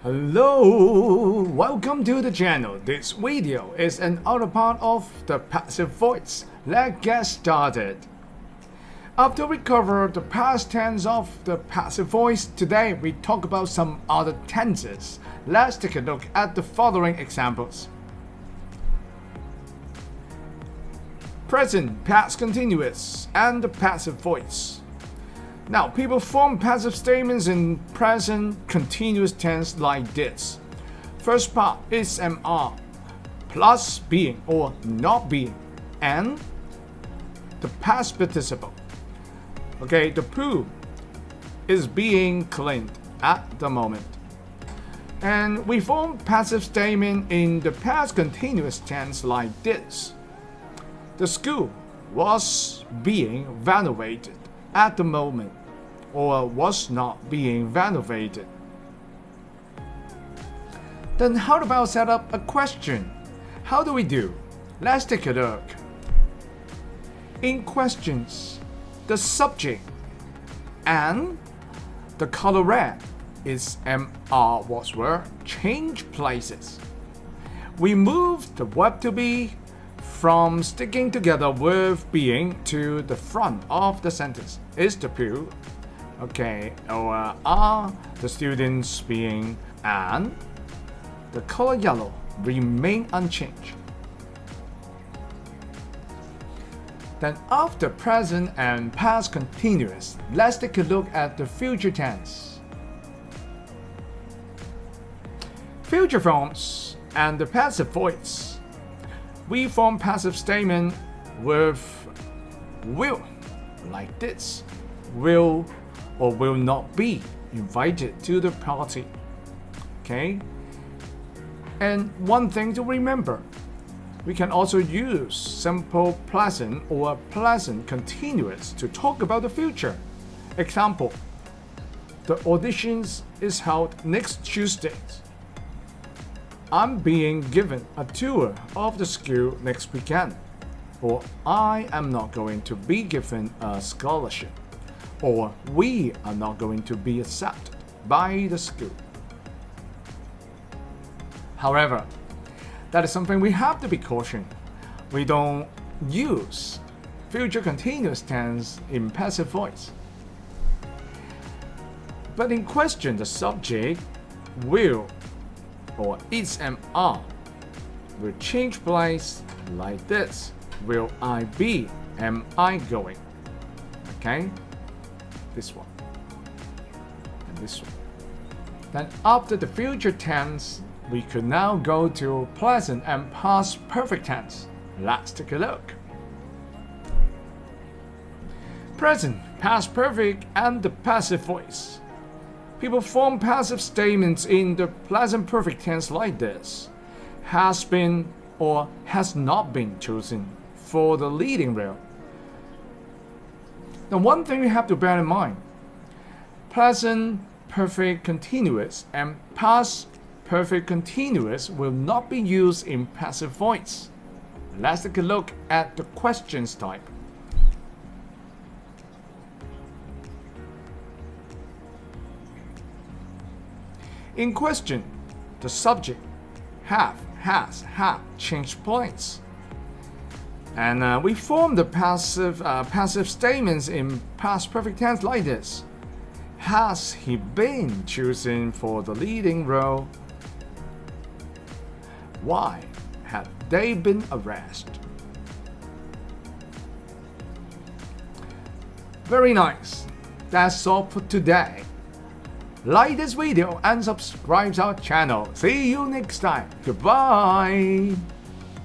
Hello, welcome to the channel. This video is an other part of the passive voice. Let's get started. After we cover the past tense of the passive voice, today we talk about some other tenses. Let's take a look at the following examples. Present, past continuous, and the passive voice. Now, people form passive statements in present continuous tense like this. First part is MR, plus being or not being, and the past participle. Okay, the poo is being cleaned at the moment. And we form passive statement in the past continuous tense like this. The school was being renovated at the moment, or was not being renovated. Then how about set up a question? How do we do? Let's take a look. In questions, the subject and the color red is MR was were change places. We move the verb to be from sticking together with being to the front of the sentence. Is the poo, okay, or are the students being, and the color yellow remain unchanged. Then after present and past continuous, let's take a look at the future tense. Future forms and the passive voice. We form passive statement with will, like this. Will or will not be invited to the party. Okay? And one thing to remember, we can also use simple present or present continuous to talk about the future. Example, the auditions is held next Tuesday. I'm being given a tour of the school next weekend. Or I am not going to be given a scholarship. Or we are not going to be accepted by the school. However, that is something we have to be cautioned. We don't use future continuous tense in passive voice. But in question, the subject will or is MR will change place like this. Will I be? Am I going? Okay? This one. And this one. Then after the future tense, we could now go to present and past perfect tense. Let's take a look. Present, past perfect, and the passive voice. People form passive statements in the present perfect tense like this. Has been or has not been chosen for the leading role. Now, one thing you have to bear in mind, present perfect continuous and past perfect continuous will not be used in passive voice. Let's take a look at the questions type. In question, the subject have, has, changed place. And we form the passive statements in past perfect tense like this. Has he been chosen for the leading role? Why have they been arrested? Very nice. That's all for today. Like this video and subscribe to our channel. See you next time. Goodbye.